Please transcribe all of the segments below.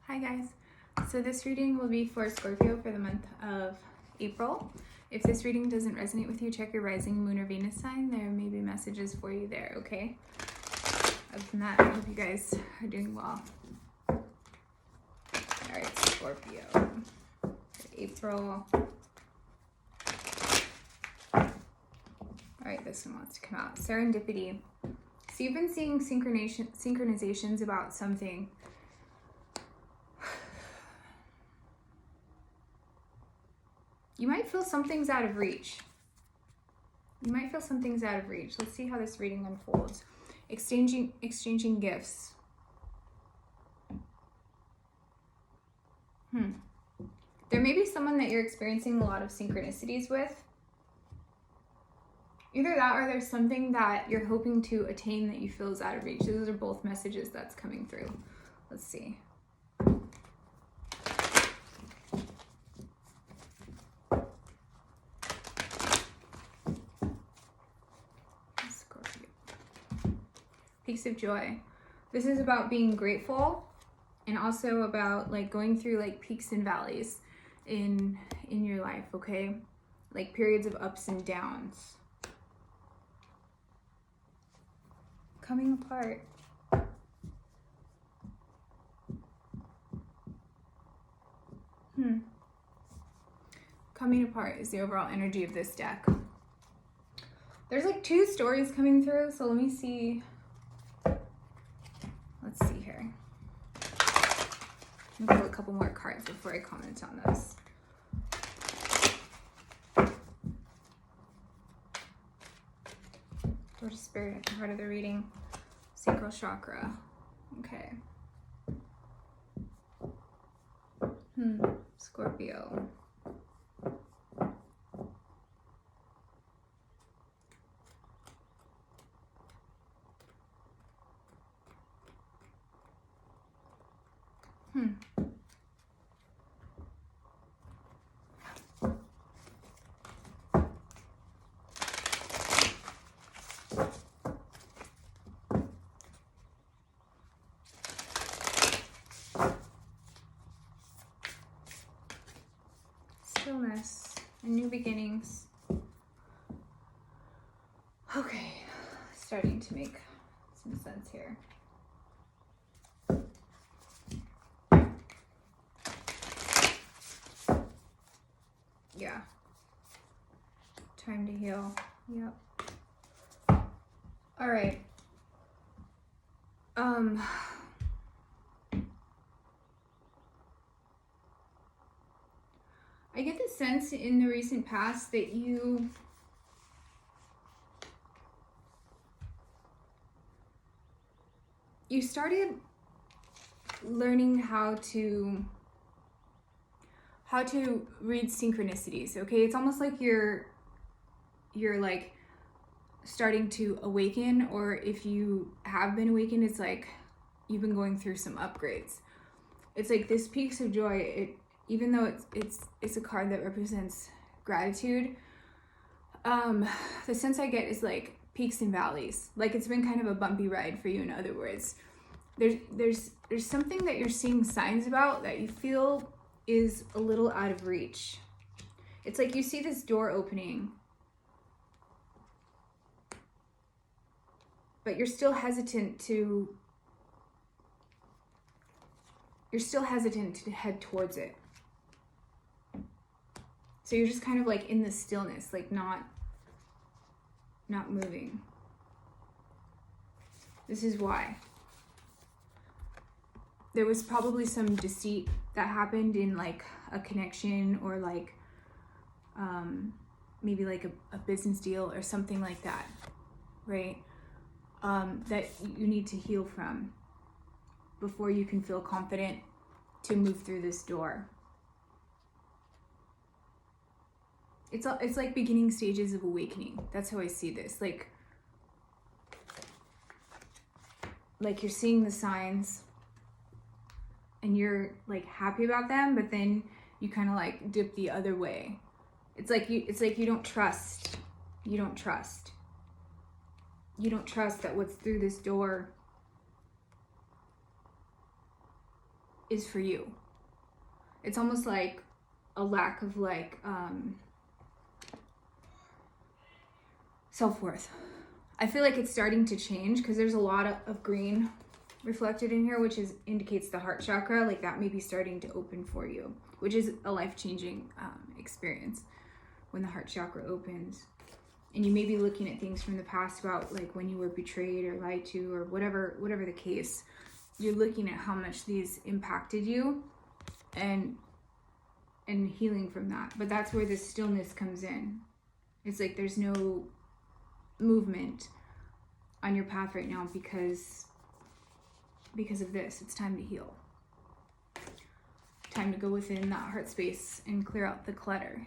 Hi guys, so this reading will be for Scorpio for the month of April. If this reading doesn't resonate with you, check your rising, moon, or Venus sign. There may be messages for you there, okay? Other than that, I hope you guys are doing well. Alright, Scorpio for April. Alright, this one wants to come out. Serendipity. So you've been seeing synchronizations about something. You might feel something's out of reach. Let's see how this reading unfolds. Exchanging gifts. There may be someone that you're experiencing a lot of synchronicities with. Either that or there's something that you're hoping to attain that you feel is out of reach. Those are both messages that's coming through. Let's see. Peaks of joy. This is about being grateful and also about like going through like peaks and valleys in your life, okay? Like periods of ups and downs. Coming apart. Coming apart is the overall energy of this deck. There's like two stories coming through, so let me see. Let's see here. I'm gonna pull a couple more cards before I comment on this. Go to spirit at the heart of the reading. Sacral chakra. Okay. Scorpio. Stillness and new beginnings. Okay, starting to make some sense here. Yeah. Time to heal. Yep. All right. I get the sense in the recent past that you started learning how to read synchronicities, okay? It's almost like you're like starting to awaken, or if you have been awakened, it's like you've been going through some upgrades. It's like this peaks of joy, even though it's a card that represents gratitude, the sense I get is like peaks and valleys. Like it's been kind of a bumpy ride for you, in other words. There's something that you're seeing signs about that you feel is a little out of reach. It's like you see this door opening, but you're still hesitant to head towards it. So you're just kind of like in the stillness, like not moving. This is why. There was probably some deceit that happened in like a connection, or like maybe like a business deal or something like that, right? That you need to heal from before you can feel confident to move through this door. It's like beginning stages of awakening. That's how I see this. Like you're seeing the signs and you're like happy about them, but then you kind of like dip the other way. It's like you don't trust. You don't trust that what's through this door is for you. It's almost like a lack of like self-worth. I feel like it's starting to change because there's a lot of green reflected in here, which indicates the heart chakra. Like that may be starting to open for you, which is a life-changing experience when the heart chakra opens. And you may be looking at things from the past about like when you were betrayed or lied to or whatever the case. You're looking at how much these impacted you and healing from that. But that's where this stillness comes in. It's like there's no movement on your path right now because of this. It's time to heal. Time to go within that heart space and clear out the clutter.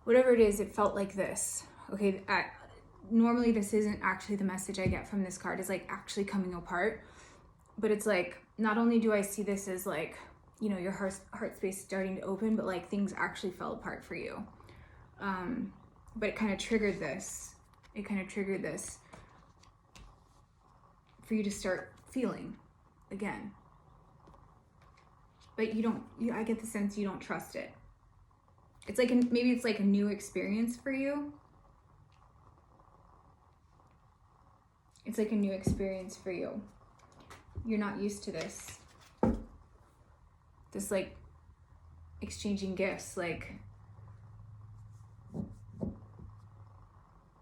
Whatever it is, it felt like this. Okay, normally this isn't actually the message I get from this card. It's like actually coming apart. But it's like, not only do I see this as like, you know, your heart space starting to open, but like things actually fell apart for you. But it kind of triggered this. It kind of triggered this for you to start feeling again. But I get the sense you don't trust it. It's like, maybe it's like a new experience for you. It's like a new experience for you. You're not used to this. This like exchanging gifts, like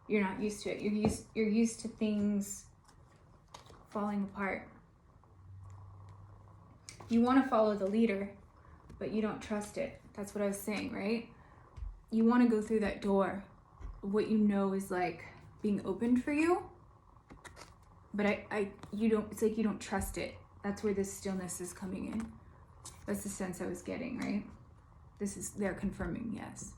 you're not used to it. You're used to things falling apart. You want to follow the leader, but you don't trust it. That's what I was saying, right? You want to go through that door, what you know is like being opened for you, but it's like you don't trust it. That's where this stillness is coming in. That's the sense I was getting, right? They're confirming, yes.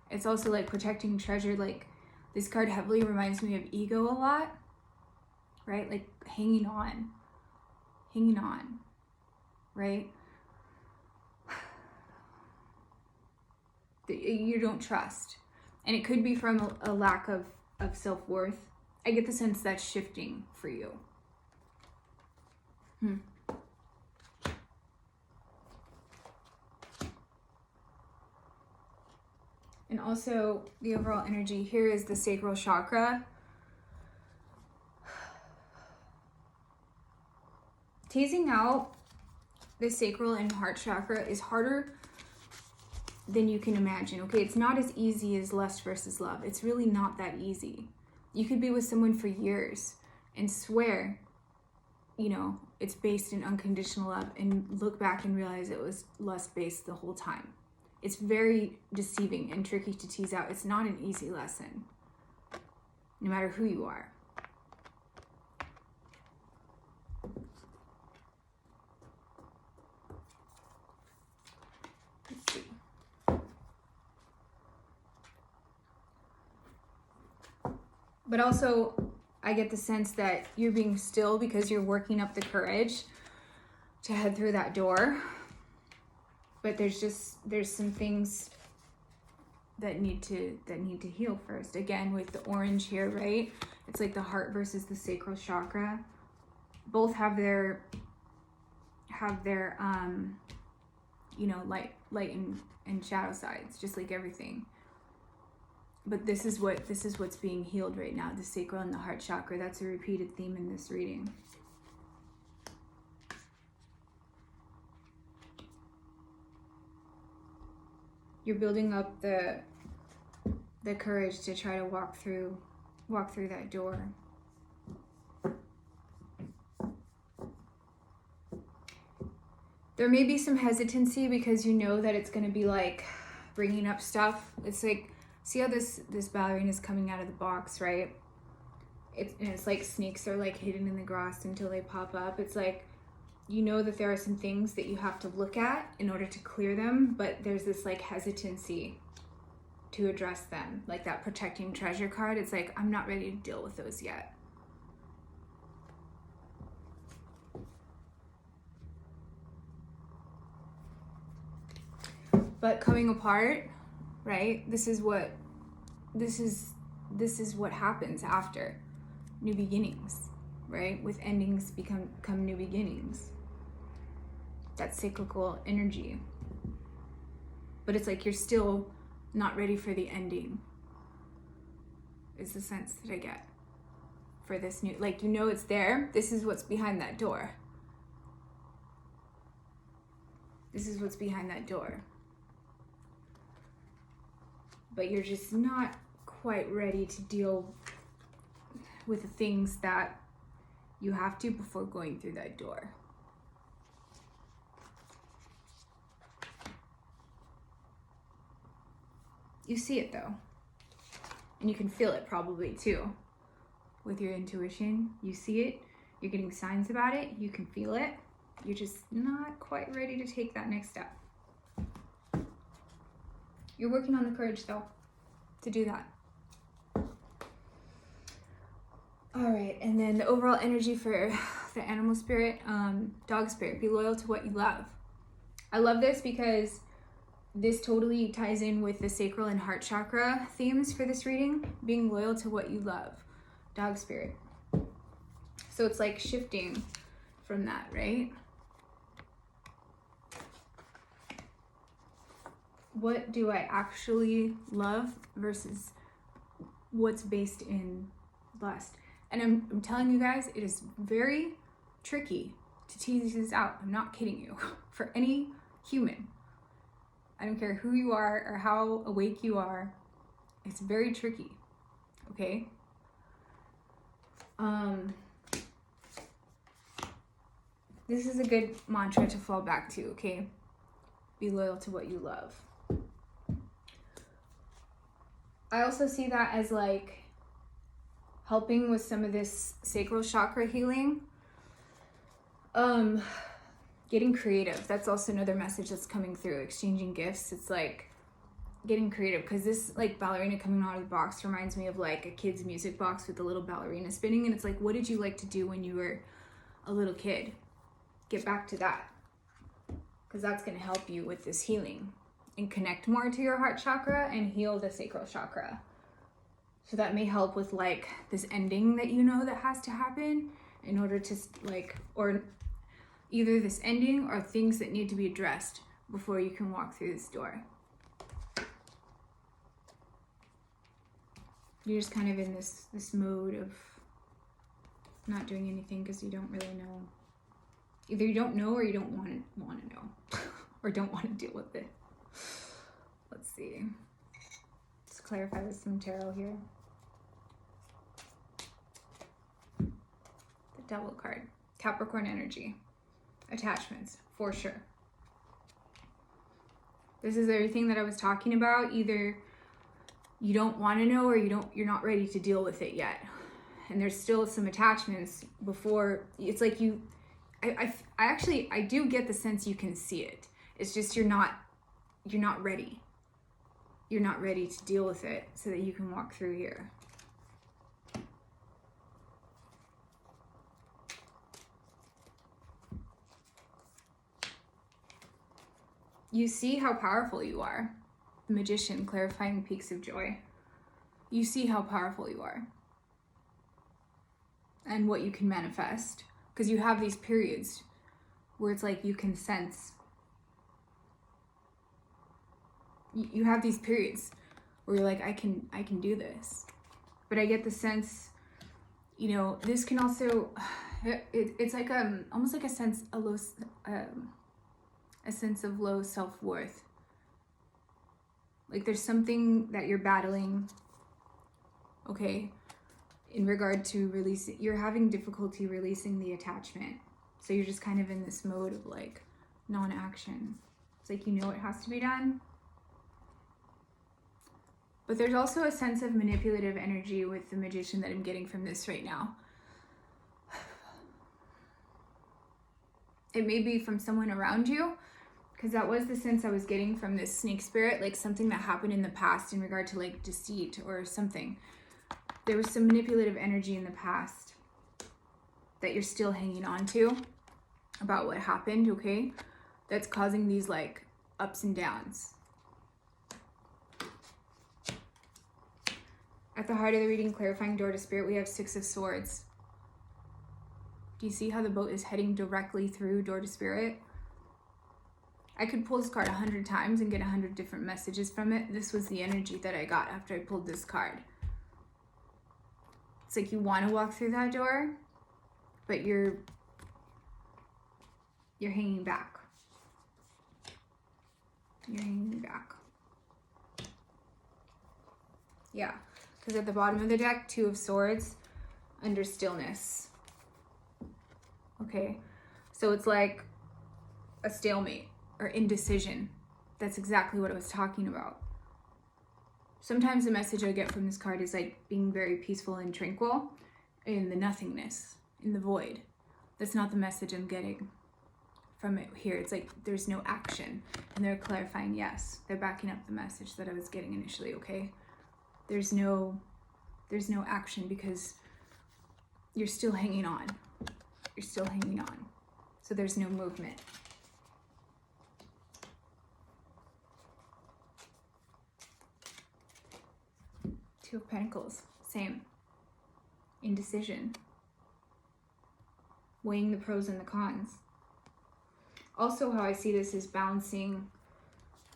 It's also like protecting treasure. Like this card heavily reminds me of ego a lot, right? Like hanging on, right? You don't trust. And it could be from a lack of self-worth. I get the sense that's shifting for you. And also the overall energy here is the sacral chakra. Teasing out the sacral and heart chakra is harder than you can imagine, okay? It's not as easy as lust versus love. It's really not that easy. You could be with someone for years and swear, you know, it's based in unconditional love and look back and realize it was lust-based the whole time. It's very deceiving and tricky to tease out. It's not an easy lesson, no matter who you are. Let's see. But also, I get the sense that you're being still because you're working up the courage to head through that door. But there's some things that need to heal first. Again, with the orange here, right? It's like the heart versus the sacral chakra. Both have their you know, light and shadow sides, just like everything. But this is what's being healed right now, the sacral and the heart chakra. That's a repeated theme in this reading. You're building up the courage to try to walk through that door. There may be some hesitancy because you know that it's going to be like bringing up stuff. It's like, see how this ballerina is coming out of the box, right? It's like snakes are like hidden in the grass until they pop up. It's like, you know that there are some things that you have to look at in order to clear them, but there's this like hesitancy to address them. Like that protecting treasure card, it's like, I'm not ready to deal with those yet. But coming apart, right? This is what happens after. new beginnings, right? With endings come new beginnings. That cyclical energy. But it's like you're still not ready for the ending, is the sense that I get for this new, like, you know it's there. This is what's behind that door. This is what's behind that door. But you're just not quite ready to deal with the things that you have to before going through that door. You see it though. And you can feel it probably too. With your intuition, you see it, you're getting signs about it, you can feel it. You're just not quite ready to take that next step. You're working on the courage though, to do that. All right, and then the overall energy for the animal spirit, dog spirit, be loyal to what you love. I love this because this totally ties in with the sacral and heart chakra themes for this reading, being loyal to what you love, dog spirit. So it's like shifting from that, right? What do I actually love versus what's based in lust? And I'm telling you guys, it is very tricky to tease this out. I'm not kidding you. For any human, I don't care who you are or how awake you are, it's very tricky, okay? This is a good mantra to fall back to, okay? Be loyal to what you love. I also see that as like helping with some of this sacral chakra healing. Getting creative. That's also another message that's coming through. Exchanging gifts. It's like getting creative, because this like ballerina coming out of the box reminds me of like a kid's music box with the little ballerina spinning. And it's like, what did you like to do when you were a little kid? Get back to that, because that's going to help you with this healing and connect more to your heart chakra and heal the sacral chakra. So that may help with like this ending that you know that has to happen in order to like, or either this ending or things that need to be addressed before you can walk through this door. You're just kind of in this mode of not doing anything because you don't really know. Either you don't know or you don't want to know or don't want to deal with it. Let's see. Let's clarify with some tarot here. The Devil card. Capricorn energy. Attachments, for sure. This is everything that I was talking about. Either you don't want to know or you're not ready to deal with it yet. And there's still some attachments before. It's like I do get the sense you can see it. It's just you're not ready. You're not ready to deal with it so that you can walk through here. You see how powerful you are. The Magician, clarifying peaks of joy. You see how powerful you are and what you can manifest, because you have these periods where it's like you can sense. You have these periods where you're like, I can do this. But I get the sense, you know, this can also, it's like almost like a sense of low self-worth. Like there's something that you're battling, okay, in regard to releasing. You're having difficulty releasing the attachment. So you're just kind of in this mode of like non-action. It's like, you know, it has to be done. But there's also a sense of manipulative energy with the Magician that I'm getting from this right now. It may be from someone around you, because that was the sense I was getting from this snake spirit, like something that happened in the past in regard to like deceit or something. There was some manipulative energy in the past that you're still hanging on to about what happened, okay? That's causing these like ups and downs. At the heart of the reading, clarifying door to spirit, we have Six of Swords. Do you see how the boat is heading directly through door to spirit? I could pull this card 100 times and get 100 different messages from it. This was the energy that I got after I pulled this card. It's like you want to walk through that door, but you're hanging back. You're hanging back. Yeah, because at the bottom of the deck, Two of Swords, under stillness. Okay, so it's like a stalemate or indecision. That's exactly what I was talking about. Sometimes the message I get from this card is like being very peaceful and tranquil in the nothingness, in the void. That's not the message I'm getting from it here. It's like there's no action, and they're clarifying yes. They're backing up the message that I was getting initially, okay? There's no action because you're still hanging on. You're still hanging on. So there's no movement. Two of Pentacles, same. Indecision. Weighing the pros and the cons. Also, how I see this is balancing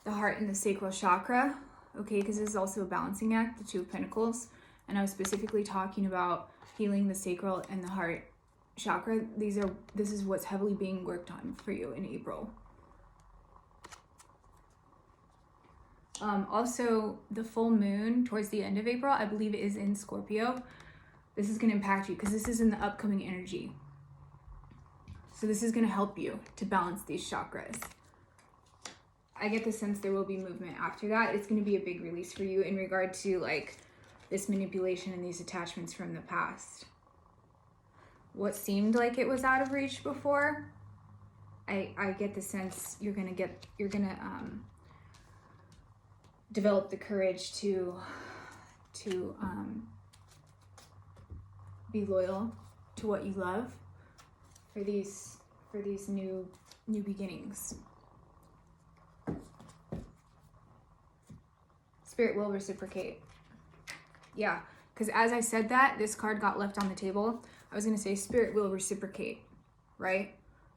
the heart and the sacral chakra, okay, because this is also a balancing act, the Two of Pentacles. And I was specifically talking about healing the sacral and the heart chakra. This is what's heavily being worked on for you in April. Also, the full moon towards the end of April, I believe it is in Scorpio. This is going to impact you because this is in the upcoming energy. So this is going to help you to balance these chakras. I get the sense there will be movement after that. It's going to be a big release for you in regard to like this manipulation and these attachments from the past. What seemed like it was out of reach before, I get the sense you're going to develop the courage to be loyal to what you love for these new beginnings. Spirit will reciprocate. Yeah, because as I said that, this card got left on the table. I was going to say Spirit will reciprocate, right?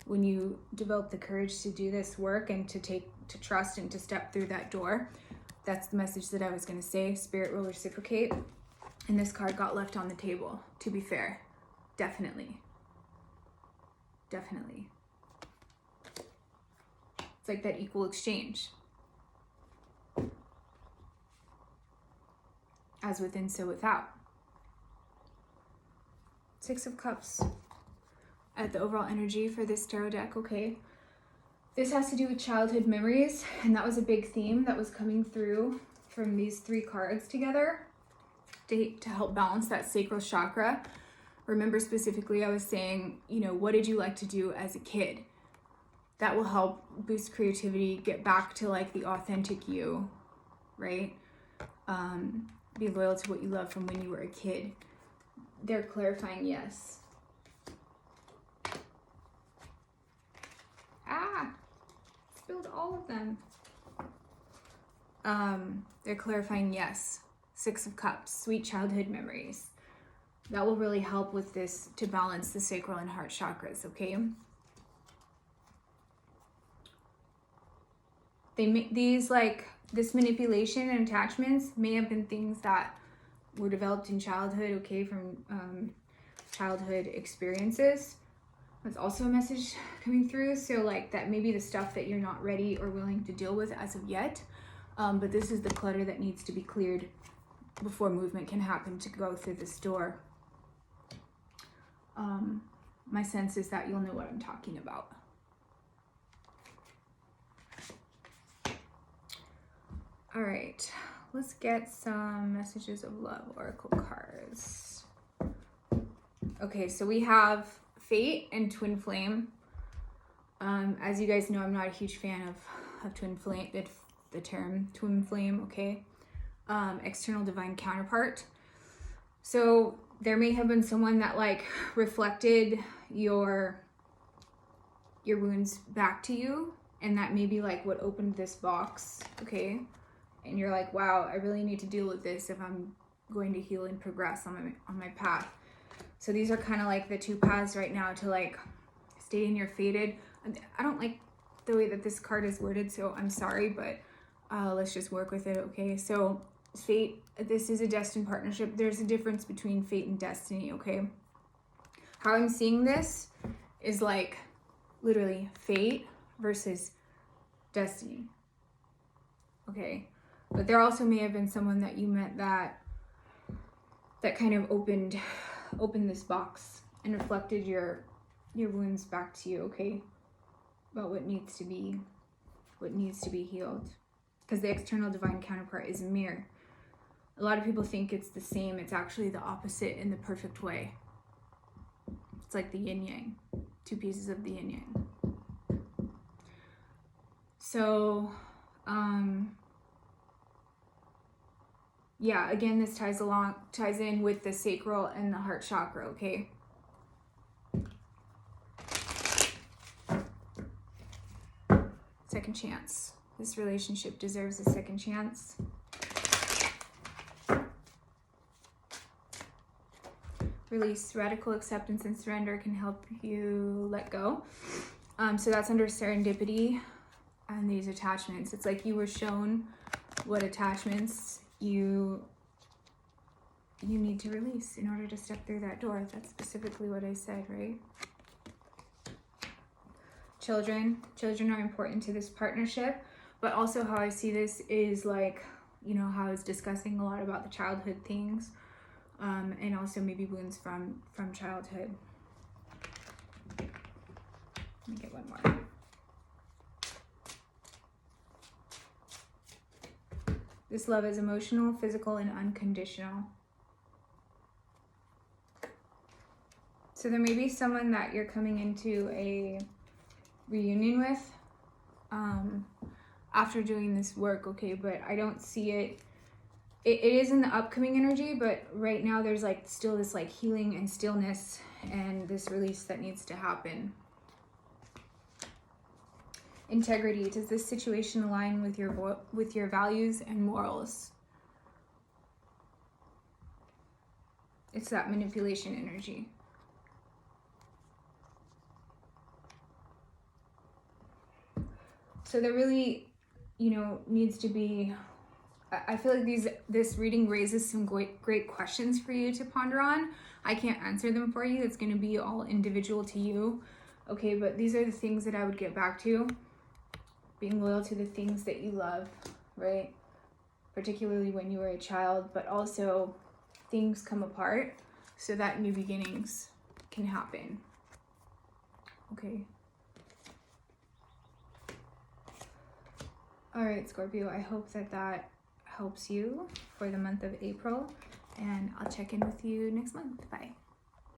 When you develop the courage to do this work and to trust and to step through that door. That's the message that I was going to say. Spirit will reciprocate. And this card got left on the table, to be fair. Definitely. Definitely. It's like that equal exchange. As within, so without. Six of Cups at the overall energy for this tarot deck, okay? This has to do with childhood memories, and that was a big theme that was coming through from these three cards together to help balance that sacral chakra. Remember specifically, I was saying, what did you like to do as a kid? That will help boost creativity, get back to like the authentic you, right? Be loyal to what you love from when you were a kid. They're clarifying yes. Spilled all of them. They're clarifying yes. Six of Cups, sweet childhood memories. That will really help with this to balance the sacral and heart chakras, okay? They make these this manipulation and attachments may have been things that were developed in childhood, okay, from childhood experiences. That's also a message coming through. So that may be the stuff that you're not ready or willing to deal with as of yet. But this is the clutter that needs to be cleared before movement can happen to go through this door. My sense is that you'll know what I'm talking about. All right, let's get some messages of love oracle cards. Okay, so we have Fate and Twin Flame. As you guys know, I'm not a huge fan of Twin Flame, the term Twin Flame, okay? External divine counterpart. So there may have been someone that reflected your wounds back to you, and that may be what opened this box, okay? And you're like, wow, I really need to deal with this if I'm going to heal and progress on my path. So these are kind of like the two paths right now, to like stay in your fated. I don't like the way that this card is worded, so I'm sorry, but let's just work with it, okay? So fate, this is a destined partnership. There's a difference between fate and destiny, okay? How I'm seeing this is like literally fate versus destiny, okay? But there also may have been someone that you met that kind of opened this box and reflected your wounds back to you, okay? About what needs to be healed. Because the external divine counterpart is a mirror. A lot of people think it's the same. It's actually the opposite in the perfect way. It's like the yin yang, two pieces of the yin yang. So, yeah, again, this ties in with the sacral and the heart chakra, okay? Second chance. This relationship deserves a second chance. Release. Radical acceptance and surrender can help you let go. So that's under serendipity and these attachments. It's like you were shown what attachments you need to release in order to step through that door. That's specifically what I said, right? Children are important to this partnership, but also how I see this is like, you know, how I was discussing a lot about the childhood things, and also maybe wounds from childhood. Let me get one more. This love is emotional, physical, and unconditional. So there may be someone that you're coming into a reunion with after doing this work, okay? But I don't see it. It is in the upcoming energy, but right now there's like still this like healing and stillness and this release that needs to happen. Integrity. Does this situation align with your values and morals? It's that manipulation energy. So there really, you know, needs to be, I feel like this reading raises some great questions for you to ponder on. I can't answer them for you. It's going to be all individual to you. Okay, but these are the things that I would get back to. Being loyal to the things that you love, right? Particularly when you were a child, but also things come apart so that new beginnings can happen. Okay. All right, Scorpio, I hope that helps you for the month of April, and I'll check in with you next month. Bye.